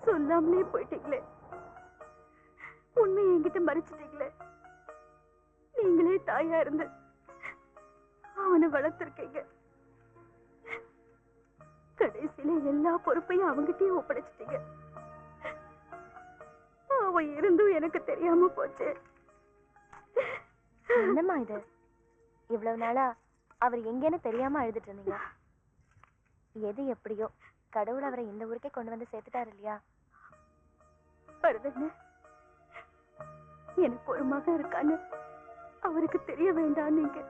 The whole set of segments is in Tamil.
சொல்லாமலே போயிட்டீங்களே, உண்மையை என்கிட்ட மறைச்சிட்டீங்களே. நீங்களே தாயா இருந்து அவனை வளர்த்திருக்கீங்க. கடைசியில எல்லா பொறுப்பையும் அவங்கிட்டயும் ஒப்படைச்சிட்டீங்க. அவன் இருந்தும் எனக்கு தெரியாம போச்சு. என்னம்மா இது? இவ்வளவு நாளா அவர் எங்கன்னு தெரியாம அழுதுட்டு இருந்தீங்க. எது எப்படியோ கடவுள் அவரை இந்த ஊருக்கே கொண்டு வந்து சேர்த்துட்டாரு இல்லையா? வருதுன்னு எனக்கு ஒரு மகன் இருக்கான்னு அவருக்கு தெரிய வேண்டாம். நீங்க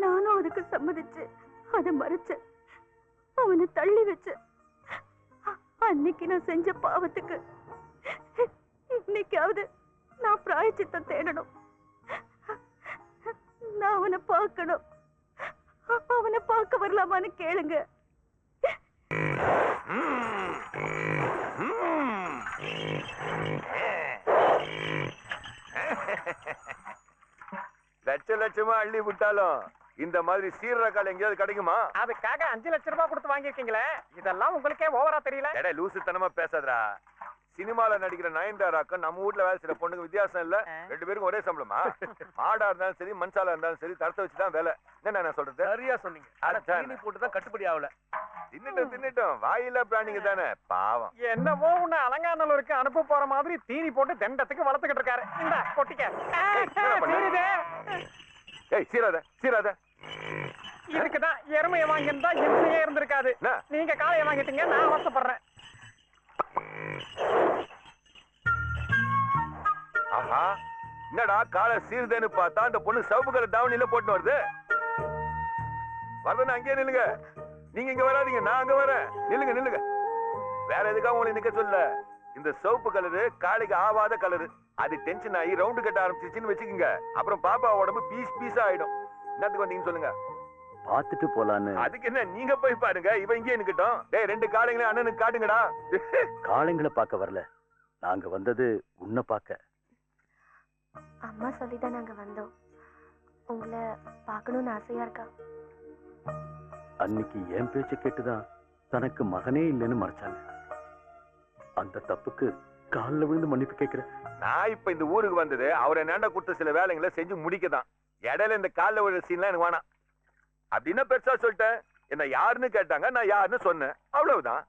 நானும் அதுக்கு சம்மதிச்சு அதை மறைச்சேன், அவனை தள்ளி வச்ச. அன்னைக்கு நான் செஞ்ச பாவத்துக்கு இன்னைக்காவது நான் பிராயச்சித்தம் தேடணும். நான் அவனை பார்க்கணும். அவனை பார்க்க வரலாமான்னு கேளுங்க. லட்ச லட்சமா அள்ளி விட்டாலும் இந்த மாதிரி சீரக்கால் எங்கேயாவது கிடைக்குமா? அதுக்காக 5 லட்சம் ரூபாய் கொடுத்து வாங்கிருக்கீங்களே, இதெல்லாம் உங்களுக்கே ஓவரா தெரியல? எடே லூசுத்தனமா பேசாதடா. சினிமால நடிக்கிற நயன்தாராக்கும் நம்ம வீட்டுல வேலை செய்யற பொண்ணுக்கு வித்தியாசம் இல்ல. 2 பேருக்கும் ஒரே சம்பளமா? மாடா இருந்தாலும் சரி, மண்சாலா இருந்தாலும் சரி, தரத்தை வச்சுதான் வேலை. என்ன நான் சொல்றது? சரியா சொன்னீங்க. தீனி போட்டுதான் கட்டுப்படி ஆகல. தின்னுட்டும் வாயில பிராணிங்க தானே, பாவம். என்னவோ உன்னை அலங்காநல்லூருக்கு அனுப்ப போற மாதிரி தீனி போட்டு தண்டத்துக்கு வளர்த்துக்கிட்டு இருக்காரு. இந்த கொட்டிக்க. ஏய் சீராத சீராத. இதுக்குதான் எருமையை வாங்கியிருந்தா இம்சையே இருந்திருக்காது. நீங்க காளையை வாங்கிட்டீங்க, நான் அவசப்படுறேன். ஆஹா, என்னடா காலை சீருதேன்னு பார்த்தா அந்த பொண்ணு சிவப்பு கலர் தாவணியில போட்டு வருது. வரதுன்னு அங்கேயே நில்லுங்க. நீங்க இங்க வராதீங்க, நான் அங்க வரேன். நில்லுங்க நில்லுங்க. வேற எதுக்காக உங்களை நிக்க சொல்ல. இந்த சிவப்பு கலரு காளைக்கு ஆவாத கலரு. அது டென்ஷன் ஆகி ரவுண்டு கட்ட ஆரம்பிச்சிச்சுன்னு வச்சுக்கோங்க. அப்புறம் பாப்பா உடம்பு பீஸ் பீஸா ஆயிடும். என்னத்துக்கு வந்தீங்கன்னு சொல்லுங்க. பாத்துட்டு போலான்னு. அதுக்கு என்ன, நீங்க போய் பாருங்க. இவன் இங்கே நிக்கட்டும். டேய் 2 காளைங்களையும் அண்ணனுக்கு காட்டுங்கடா. காளைங்களை பார்க்க வரல, நாங்க வந்தது உன்னை பார்க்க. அம்மா சொல்லிதான் நாங்க வந்தோம். உங்களை பார்க்கணும்னு ஆசையா இருக்கா? அன்னைக்கு என் பேச்ச கேட்டுதான் தனக்கு மகனே இல்லைன்னு மறைச்சாங்க. அந்த தப்புக்கு காலில் விழுந்து மன்னிப்பு கேட்கிறேன். நான் இப்ப இந்த ஊருக்கு வந்தது அவரை நேண்ட கொடுத்த சில வேலைங்களை செஞ்சு முடிக்கதான். இடையில இந்த காலில் விழுற சீன்லாம் எனக்கு வேணாம். அப்படின்னா பெருசா சொல்லிட்டேன். என்ன யாருன்னு கேட்டாங்க, நான் யாருன்னு சொன்னேன், அவ்வளவுதான்.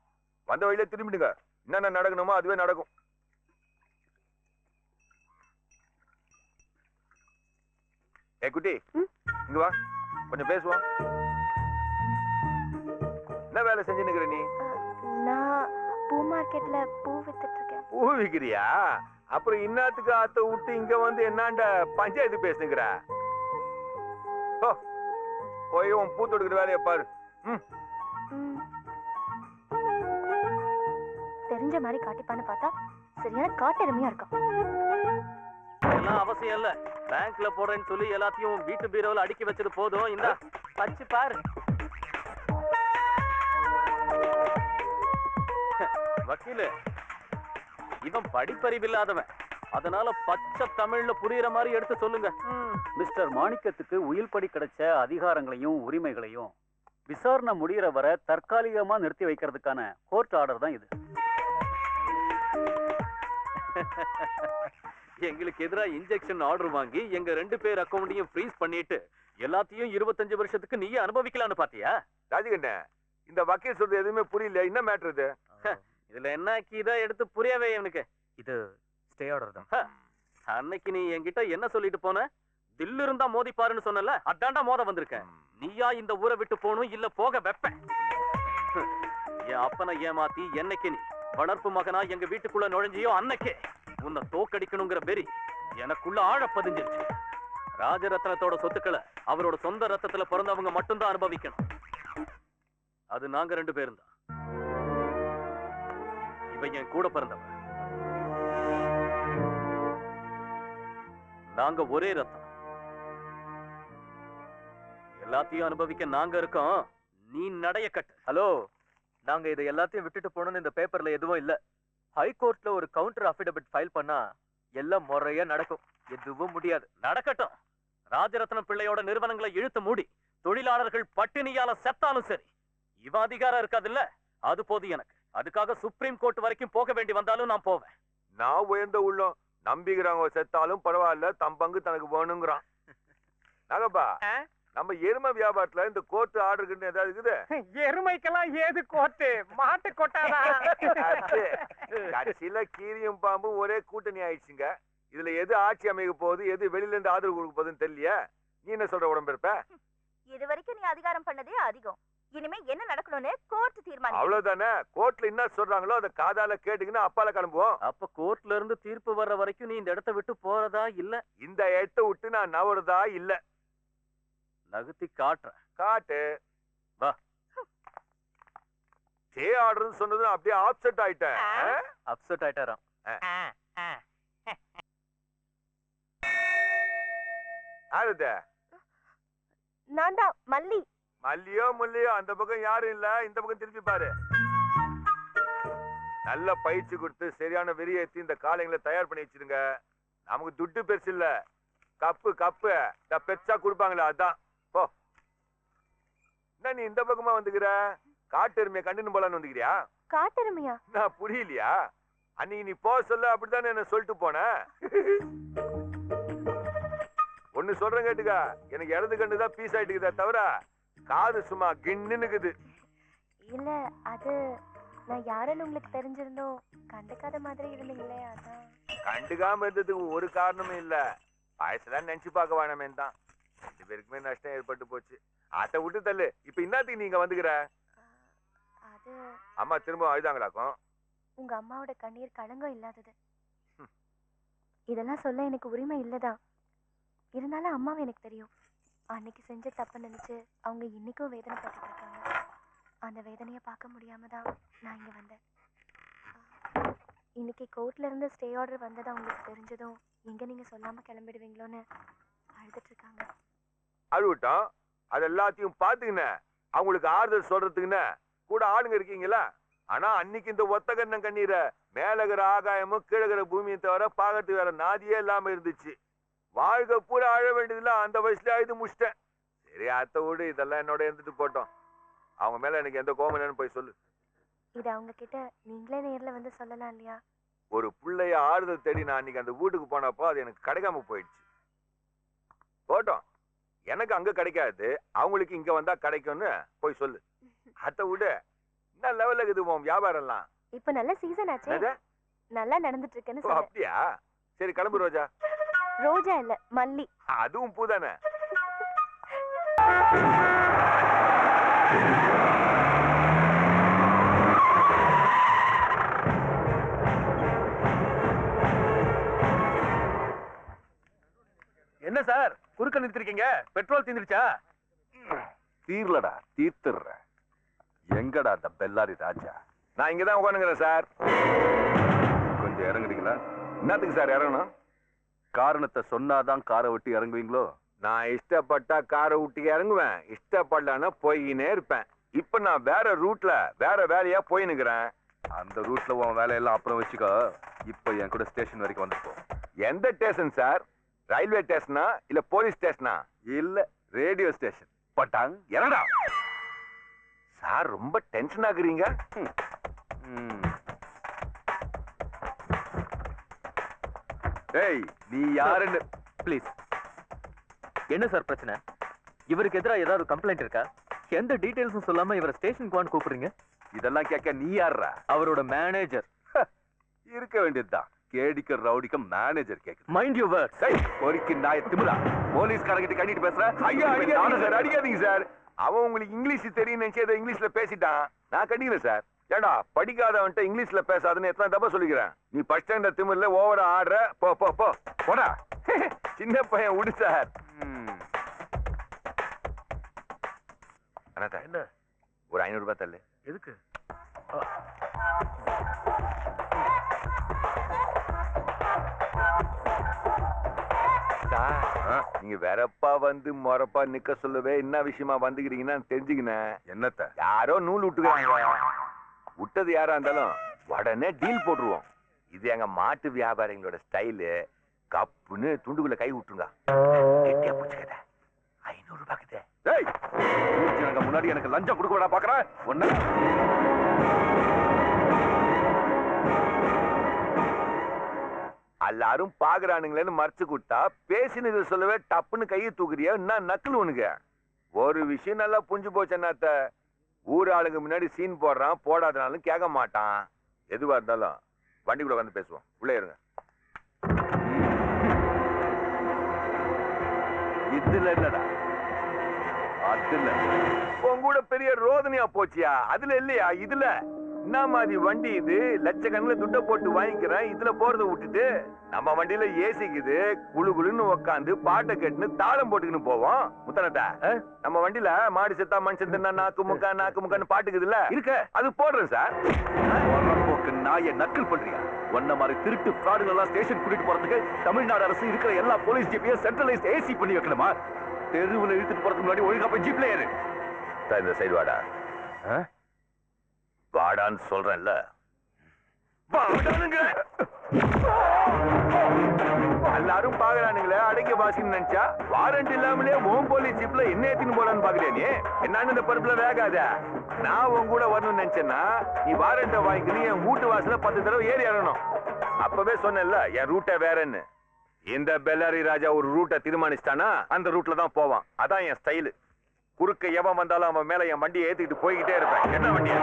வந்த வழியில திரும்பிடுங்க. என்னென்ன நடக்கணுமோ அதுவே நடக்கும். ஏ குட்டி, இங்க வா, கொஞ்சம் பேசுவோம். என்ன வேலை செஞ்சுன்னுக்கிற நீ? நான் பூ மார்க்கெட்ல பூ வித்துட்டு இருக்கேன். பூ விக்கிறியா? அப்புறம் இன்னத்துக்கு ஆத்த விட்டு இங்க வந்து என்னாண்ட பஞ்சாயத்து பேசுனுங்கிற? போய் உன் பூ தொடுக்கிற வேலையை பாரு. தெரிஞ்ச மாதிரி காட்டிப்பான்னு பார்த்தா சரியான காட்டெருமையா இருக்கும். எல்லாம் அவசியம் இல்ல. பேங்க்ல போறேன்னு சொல்லி எல்லாத்தையும் வீட்டு பீரோல அடுக்கி வச்சது போதும். இந்த பச்சு பாரு. வக்கீலு, இவன் படிப்பறிவில்லாதவன். அதனால பச்சை தமிழ்ல புரியுற மாதிரி எடுத்து சொல்லுங்க. மிஸ்டர் மாணிக்கத்துக்கு உயில் படி கிடைச்ச அதிகாரங்களையும் உரிமைகளையும் விசாரணை முடிகிற வரை தற்காலிகமா நிறுத்தி வைக்கிறதுக்கான கோர்ட் ஆர்டர் தான் இது. எங்களுக்கு எதிராக இன்ஜெக்ஷன் ஆர்டர் வாங்கி எங்க 2 பேர் அக்கௌண்ட்டையும் ஃப்ரீஸ் பண்ணிட்டு எல்லாத்தையும் 25 வருஷத்துக்கு நீயே அனுபவிக்கலான்னு பாத்தியா? ராஜகண்ண, இந்த வக்கீல் சொல்றது எதுவுமே புரியல. என்ன மேட்டர் இது? இதுல என்ன கீதா எடுத்து புரியவே எனக்கு. இது ஸ்டே ஆர்டர் தான். அன்னைக்கு நீ என்கிட்ட என்ன சொல்லிட்டு போன? தில்லு இருந்தா மோதி பாருன்னு சொன்னல, அதாண்டா மோத வந்திருக்கேன். நீயா இந்த ஊரை விட்டு போகணும், இல்ல போக வெப்ப. என் அப்பனை ஏமாத்தி என்னைக்கு நீ வளர்ப்பு மகனா எங்க வீட்டுக்குள்ள நுழைஞ்சியோ அன்னைக்கே உன்னை தோக்கடிக்கணுங்கிற பெரி எனக்குள்ள ஆழ பதிஞ்சிருச்சு. ராஜரத்னத்தோட சொத்துக்களை அவரோட சொந்த ரத்தத்துல பிறந்தவங்க மட்டும்தான் அனுபவிக்கணும். அது நாங்க 2 பேரும் தான். இவன் என் கூட பிறந்தவன். நாங்க ஒரே ரத்தம். எல்லாத்தையும் அனுபவிக்க நாங்க இருக்கோம், நீ நடைய கட்டு. ஹலோ, நாங்க இதை எல்லாத்தையும் விட்டுட்டு போகணும்னு இந்த பேப்பர்ல எதுவும் இல்ல. ஹைகோர்ட்ல ஒரு கவுண்டர் அஃபிடவிட் ஃபைல் பண்ணா எல்லாம் முறையா நடக்கும். எதுவும் முடியாது. நடக்கட்டும். ராஜரத்னம் பிள்ளையோட நிறுவனங்களை இழுத்து மூடி தொழிலாளர்கள் பட்டினியால செத்தாலும் சரி, இவ அதிகாரம் இருக்காது இல்ல, அது போது எனக்கு. அதுக்காக சுப்ரீம் கோர்ட் வரைக்கும் போக வேண்டி வந்தாலும் நான் போவேன். நான் உயர்ந்த உள்ளம் நம்பிக்கிறவங்க செத்தாலும் பரவாயில்ல, தம் பங்கு தனக்கு வேணுங்கிறான். நாகப்பா, நம்ம எருமை வியாபாரத்துல இந்த கோர்ட் ஆர்டர் ஏதாவது இருக்குது? எருமைக்கெல்லாம் ஏது கோர்ட்டு, மாட்டு கொட்டாதா? கடைசியில கீரியும் பாம்பும் ஒரே கூட்டணி ஆயிடுச்சுங்க. இதுல எது ஆட்சி அமைக்க போகுது, எது வெளியில இருந்து ஆதரவு கொடுக்க போகுதுன்னு தெரியல. நீ என்ன சொல்ற உடம்பிருப்ப? இது வரைக்கும் நீ அதிகாரம் பண்ணதே அதிகம். இனிமே என்ன நடக்கணும்னு கோர்ட் தீர்மானம். அவ்வளவுதானே. கோர்ட்ல என்ன சொல்றாங்களோ அதை காதால கேட்டுக்கின்னு அப்பால கிளம்புவோம். அப்ப கோர்ட்ல இருந்து தீர்ப்பு வர்ற வரைக்கும் நீ இந்த இடத்தை விட்டு போறதா இல்ல? இந்த இடத்தை விட்டு நான் நவறதா இல்ல. நகர்த்தி காட்டுறேன். காட்டு வா. ஸ்டே ஆர்டர்னு சொன்னது அப்படியே ஆப்செட் ஆயிட்டேன். அப்செட் ஆயிட்டாராம். ஆறுதே நான் தான் மல்லி. மல்லியோ முல்லியோ அந்த பக்கம் யாரும் இல்ல, இந்த பக்கம் திருப்பி பாரு. நல்ல பயிற்சி கொடுத்து சரியான வெறியேற்றி இந்த காளைங்களை தயார் பண்ணி வச்சிருங்க. நமக்கு துட்டு பெருசு இல்ல, கப்பு கப்பு பெருசா கொடுப்பாங்களே அதான். போ. என்ன நீ இந்த பக்கமா வந்துக்கிற? காட்டு எருமையை கண்டுன்னு போலான்னு வந்துக்கிறியா? காட்டெருமையா? நான் புரியலையா? அன்னைக்கு நீ போ சொல்ல அப்படித்தானே என்ன சொல்லிட்டு போன. ஒண்ணு சொல்றேன் கேட்டுக்க, எனக்கு இடது கண்டுதான் பீஸ் ஆயிட்டுக்குதே தவிர காது சும்மா கிண்ணுக்குது. இல்ல, அது நான் யாருன்னு உங்களுக்கு தெரிஞ்சிருந்தோம் கண்டுக்காத மாதிரி இருந்தீங்களே அதான். கண்டுக்காம இருந்ததுக்கு ஒரு காரணமும் இல்ல. வயசுதான் நினைச்சு பார்க்க வேணாமே தான். 2 பேருக்குமே நஷ்டம் ஏற்பட்டு போச்சு. அதை விட்டு தள்ளு. இப்ப இன்னத்துக்கு நீங்க வந்துக்கிற? அது அம்மா திரும்ப அழுதாங்களாக்கும். உங்க அம்மாவோட கண்ணீர் களங்கம் இல்லாதது. இதெல்லாம் சொல்ல எனக்கு உரிமை இல்லதான். இருந்தாலும் அம்மாவை எனக்கு தெரியும். அன்னைக்கு செஞ்ச தப்ப நினைச்சு அவங்க இன்னைக்கும் வேதனைப்பட்டு இருக்காங்க. அந்த வேதனையை பார்க்க முடியாம தான் நான் இங்க வந்தேன். இன்னைக்கு கோர்ட்ல இருந்து ஸ்டே ஆர்டர் வந்ததா உங்களுக்கு தெரிஞ்சதும் எங்க நீங்க சொல்லாம கிளம்பிடுவீங்களோன்னு அழுதுட்டு இருக்காங்க. அழுவிட்டோம். அது எல்லாத்தையும் பாத்துக்கின அவங்களுக்கு ஆறுதல் சொல்றதுக்குன்னு கூட ஆளுங்க இருக்கீங்களா? ஆனா அன்னைக்கு இந்த ஒத்த கண்ணன் கண்ணீரை மேலகிற ஆகாயமும் கீழகிற பூமியை தவிர பாக்கிறதுக்கு வேற நாதியே இல்லாம இருந்துச்சு. வாழ்க்கை பூரா அழ வேண்டியதுல அந்த வயசுல அழுது முடிச்சிட்டேன். சரி அத்தை விடு, இதெல்லாம் என்னோட இருந்துட்டு போட்டோம். அவங்க மேல எனக்கு எந்த கோபம் இல்லைன்னு போய் சொல்லு. இது அவங்க கிட்ட நீங்களே நேர்ல வந்து சொல்லலாம் இல்லையா? ஒரு பிள்ளைய ஆறுதல் தேடி நான் அன்னைக்கு அந்த வீட்டுக்கு போனப்போ அது எனக்கு கிடைக்காம போயிடுச்சு. போட்டோம், எனக்கு அங்க கிடைக்காது, அவங்களுக்கு இங்க வந்தா கிடைக்கும்னு போய் சொல்லு. அத்தை விடு, என்ன லெவல்ல இருக்குது உன் வியாபாரம் எல்லாம்? இப்ப நல்ல சீசன் ஆச்சே, நல்லா நடந்துட்டு இருக்குன்னு சொல்ல. அப்படியா? சரி கிளம்பு ரோஜா. ரோஜா இல்ல, மல்லி. அதுவும் பூதானே. என்ன சார் குறுக்க நிறுத்திருக்கீங்க? பெட்ரோல் தீந்துருச்சா? தீர்லடா, தீர்த்துறேன். எங்கடா அந்த பெல்லாரி ராஜா? நான் இங்கதான் உட்காந்துக்கிறேன் சார். கொஞ்சம் இறங்குறீங்களா? என்னத்துக்கு சார் இறங்கணும்? காரணத்தை சொன்னாதான் காரை விட்டு இறங்குவீங்களோ? நான் இஷ்டப்பட்டா காரை விட்டு இறங்குவேன், இஷ்டப்படலன்னா போயினே இருப்பேன். இப்ப நான் வேற ரூட்ல வேற வேலையா போயினுக்கிறேன். அந்த ரூட்ல உன் வேலையெல்லாம் அப்புறம் வச்சுக்கோ. இப்ப என் கூட ஸ்டேஷன் வரைக்கும் வந்துப்போ. எந்த ஸ்டேஷன் சார்? ரயில்வே ஸ்டேஷனா இல்ல போலீஸ் ஸ்டேஷனா? இல்ல ரேடியோ ஸ்டேஷன். பட்டாங் இறங்கடா. சார் ரொம்ப டென்ஷன் ஆகுறீங்க. ஏய் நீ யாருன்னு ப்ளீஸ். என்ன சார் பிரச்சனை? இவருக்கு எதிராக ஏதாவது கம்ப்ளைண்ட் இருக்கா? எந்த டீடைல்ஸும் சொல்லாம இவரை ஸ்டேஷனுக்கு வான்னு கூப்பிடுறீங்க? இதெல்லாம் கேட்க நீ யாரா? அவரோட மேனேஜர். இருக்க வேண்டியதுதான். கேடிக்க ரவுடிக்க மேனேஜர் கேக்குது. Mind you words. பொறுக்கி நாய திமிரா போலீஸ்காரங்கிட்ட கண்டிட்டு பேசுற. ஐயா சார் அடிக்காதீங்க சார். அவன் உங்களுக்கு இங்கிலீஷ் தெரியும் நினைச்சு ஏதோ இங்கிலீஷ்ல பேசிட்டான். நான் கண்டிக்கிறேன் சார். ஏடா படிக்காதவன்ட்ட இங்கிலீஷ்ல பேசாதுன்னு எத்தனை தப்பா சொல்லிக்கிறேன். நீ ஃபர்ஸ்ட் ஸ்டாண்டர்ட் திமிர்ல ஓவரா ஆடுற. போ போ போ போடா. சின்ன பையன் விடு சார். அண்ணா என்ன ஒரு 500 ரூபாய் தள்ளு. எதுக்கு? நீங்க வெறப்பா வந்து மொறப்பா நிக்க சொல்லவே என்ன விஷயமா வந்துக்கிறீங்கன்னா தெரிஞ்சுக்கினேன். என்னத்த யாரோ நூல் விட்டுக்கிறாங்க. விட்டது யாரா இருந்தாலும் உடனே டீல் போட்டுருவோம். இது எங்க மாட்டு வியாபாரிகளோட ஸ்டைலு. கப்புன்னு துண்டுக்குள்ள கை விட்டுருங்க. 500 ரூபாய்க்குதே. முன்னாடி எனக்கு லஞ்சம் கொடுக்க பாக்குறேன். ஒண்ணு எல்லாரும் பாக்குறானுங்களேன்னு மறைச்சு கொடுத்தா பேசினது சொல்லவே டப்புன்னு கையை தூக்குறியா என்ன நக்கல் உனக்கு? ஒரு விஷயம் நல்லா புரிஞ்சு போச்சு என்னத்த, ஊர் ஆளுங்க முன்னாடி சீன் போடுறான், போடாதனாலும் கேட்க மாட்டான். எதுவா இருந்தாலும் வண்டிக்குள்ள வந்து பேசுவோம். உள்ளே இருங்க. இதுல என்னடா? அதுல உன் கூட பெரிய ரோதனையா போச்சியா? அதுல இல்லையா? இதுல என்ன மாதிரி வண்டி இது? லட்சக்கணக்கில் துட்ட போட்டு வாங்கிக்கிறேன், இதுல போறத விட்டுட்டு நம்ம வண்டியில ஏசிக்குது, குழு குழுன்னு உக்காந்து பாட்டை கேட்டுன்னு தாளம் போட்டுக்கின்னு போவோம். முத்தனத்தா, நம்ம வண்டியில மாடு செத்தா மனுஷன் தின்னா நாக்கு முக்கான்னு பாட்டுக்குதுல்ல இருக்க, அது போடுறேன் சார். போக்கு நாயை நக்கல் பண்றியா? ஒன்ன மாதிரி திருட்டு ஃப்ராடுகள் எல்லாம் ஸ்டேஷன் கூட்டிட்டு போறதுக்கு தமிழ்நாடு அரசு இருக்கிற எல்லா போலீஸ் ஜீப்பையும் சென்ட்ரலைஸ் ஏசி பண்ணி வைக்கணுமா? தெருவுல இழுத்துட்டு போறதுக்கு முன்னாடி ஒழுங்கா போய் ஜீப்ல ஏறு. இந்த சைடு வாடா. வாடான்னு சொல்றேன்ல. எல்லாரும் பாக்குறானுங்களே அடக்கி வாசின்னு நினைச்சா வாரண்ட் இல்லாமலே ஓம் போலீஸ் ஜீப்ல என்ன ஏத்தின்னு போறான்னு பாக்குறியா நீ? என்னன்னு இந்த பருப்புல வேகாத. நான் உன் கூட வரணும்னு நினைச்சேன்னா நீ வாரண்ட வாங்கிக்கணும், என் வீட்டு வாசல 10 தடவை ஏறி இறங்கணும். அப்பவே சொன்னேன்ல என் ரூட்டை வேறன்னு. இந்த பெல்லாரி ராஜா ஒரு ரூட்டை தீர்மானிச்சிட்டானா அந்த ரூட்ல தான் போவான். அதான் என் ஸ்டைலு. குறுக்க எவன் வந்தாலும் அவன் மேல என் வண்டியை ஏத்திக்கிட்டு போய்கிட்டே இருப்பேன். என்ன வண்டியா?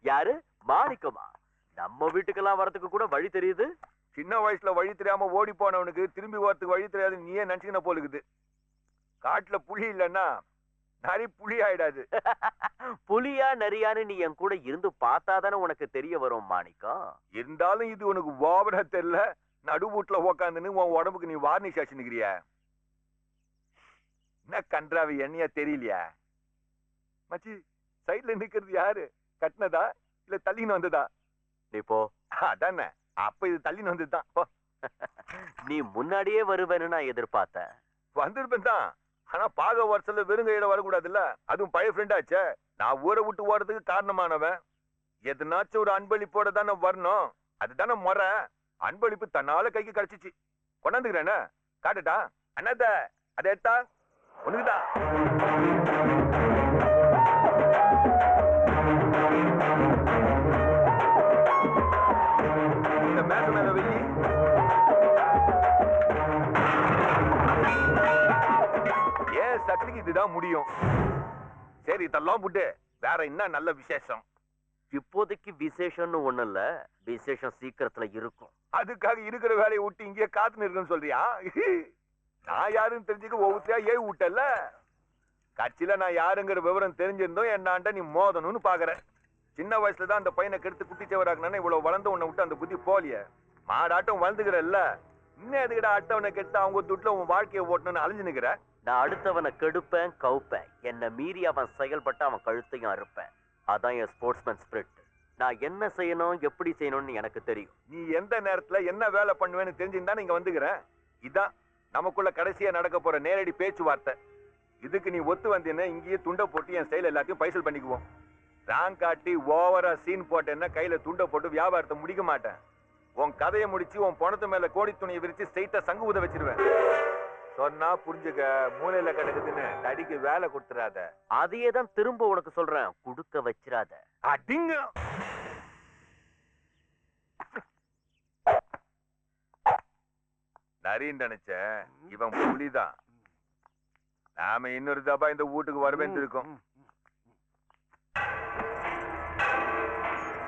யாரு? மாணிக்கமா? நம்ம வீட்டுக்கெல்லாம் வரதுக்கு கூட வழி தெரியுது. சின்ன வயசுல வழி தெரியாம ஓடி போனவனுக்கு திரும்பி வரத்துக்கு வழி தெரியாது நீயே நினைச்சுக்கின போலுக்குது. காட்டுல புலி இல்லன்னா நரி புலி ஆயிடாது. புலியா நரியான்னு நீ என் கூட இருந்து பார்த்தாதானே உனக்கு தெரிய வரும் மாணிக்கம். இருந்தாலும் இது உனக்கு ஓவரா தெரியல. நடுவூட்டுல உக்காந்துன்னு உன் உடம்புக்கு நீ வார்னிஷ் ஆச்சுன்னுக்கிறிய. என்ன கன்றாவி எண்ணியா தெரியலையா? மச்சி சைட்ல நிக்கிறது யாரு? கட்டினதா இல்ல தள்ளின்னு வந்ததா? நீ போ. அதானே, அப்ப இது தள்ளின்னு வந்ததுதான். நீ முன்னாடியே வருவேன்னு நான் எதிர்பார்த்தேன். வந்திருப்பேன் தான். ஆனா பாக வருஷத்துல வெறுங்கையில வரக்கூடாதுல்ல. அதுவும் பழைய ஃப்ரெண்டாச்சே. நான் ஊரை விட்டு ஓடுறதுக்கு காரணமானவன். எதுனாச்சும் ஒரு அன்பளிப்போட தானே வரணும். அதுதானே முறை. அன்பளிப்பு தன்னால கைக்கு கிடைச்சிச்சு. கொண்டாந்துக்கிறேன்னு காட்டுட்டா அண்ணாத்த அதை எடுத்தா உனக்குதான். இந்த மேச மேல வெள்ளி ஏன் சக்திக்கு இதுதான் முடியும். சரி இதெல்லாம் விட்டு வேற என்ன நல்ல விசேஷம்? இப்போதைக்கு விசேஷம்னு ஒண்ணு இல்ல, விசேஷம் சீக்கிரத்துல இருக்கும். அதுக்காக இருக்கிற வேலையை விட்டு இங்கே காத்துன்னு இருக்குன்னு சொல்றியா? நான் யாருன்னு தெரிஞ்சுக்க ஒவ்வொருத்தையா ஏவி விட்டல. கட்சியில நான் யாருங்கிற விவரம் தெரிஞ்சிருந்தோம் என்னாண்ட நீ மோதணும்னு பாக்குற. சின்ன வயசுலதான் அந்த பையனை கெடுத்து குட்டிச்சவராக்குனா இவ்வளவு வளர்ந்து உன்னை விட்டு அந்த புத்தி போலிய. மாடாட்டம் வளர்ந்துக்கிறல்ல, இன்னும் எதுக்கிட்ட அடுத்தவனை கெடுத்து அவங்க துட்டுல உன் வாழ்க்கையை ஓட்டணும்னு அழிஞ்சு நிக்கிற. நான் அடுத்தவனை கெடுப்பேன், கவுப்பேன். என்னை மீறி அவன் செயல்பட்டு அவன் கழுத்தையும் அறுப்பேன். அதான் என் ஸ்போர்ட்ஸ்மேன் ஸ்பிரிட். நான் என்ன செய்யணும் எப்படி செய்யணும்னு எனக்கு தெரியும். நீ எந்த நேரத்துல என்ன வேலை பண்ணுவேன்னு தெரிஞ்சுதான் நீங்க வந்துக்கிறேன். இதான் நமக்குள்ள கடைசியா நடக்க போற நேரடி பேச்சுவார்த்தை. இதுக்கு நீ ஒத்து வந்தீங்கன்னா இங்கேயே துண்டை போட்டு என் ஸ்டைல் எல்லாத்தையும் பைசல் பண்ணிக்குவோம். ராங் காட்டி ஓவரா சீன் போட்டேன்னா கையில துண்டை போட்டு வியாபாரத்தை முடிக்க மாட்டேன். உன் கதையை முடிச்சு உன் பணத்து மேல கோடி துணியை விரிச்சு ஸ்ட்ரைட்டா சங்கு ஊத வச்சிருவேன். சொன்னா புரிஞ்சுக்க, மூலையில கிடக்குதுன்னு தடிக்கு வேலை கொடுத்துறாத. அதையே தான் திரும்ப உனக்கு சொல்றேன், குடுக்க வச்சிராத. அடிங்க. நரின்னு நினைச்ச, இவன் புலிதான். நாம இன்னொரு தபா இந்த வீட்டுக்கு வரவேண்டிருக்கோம்.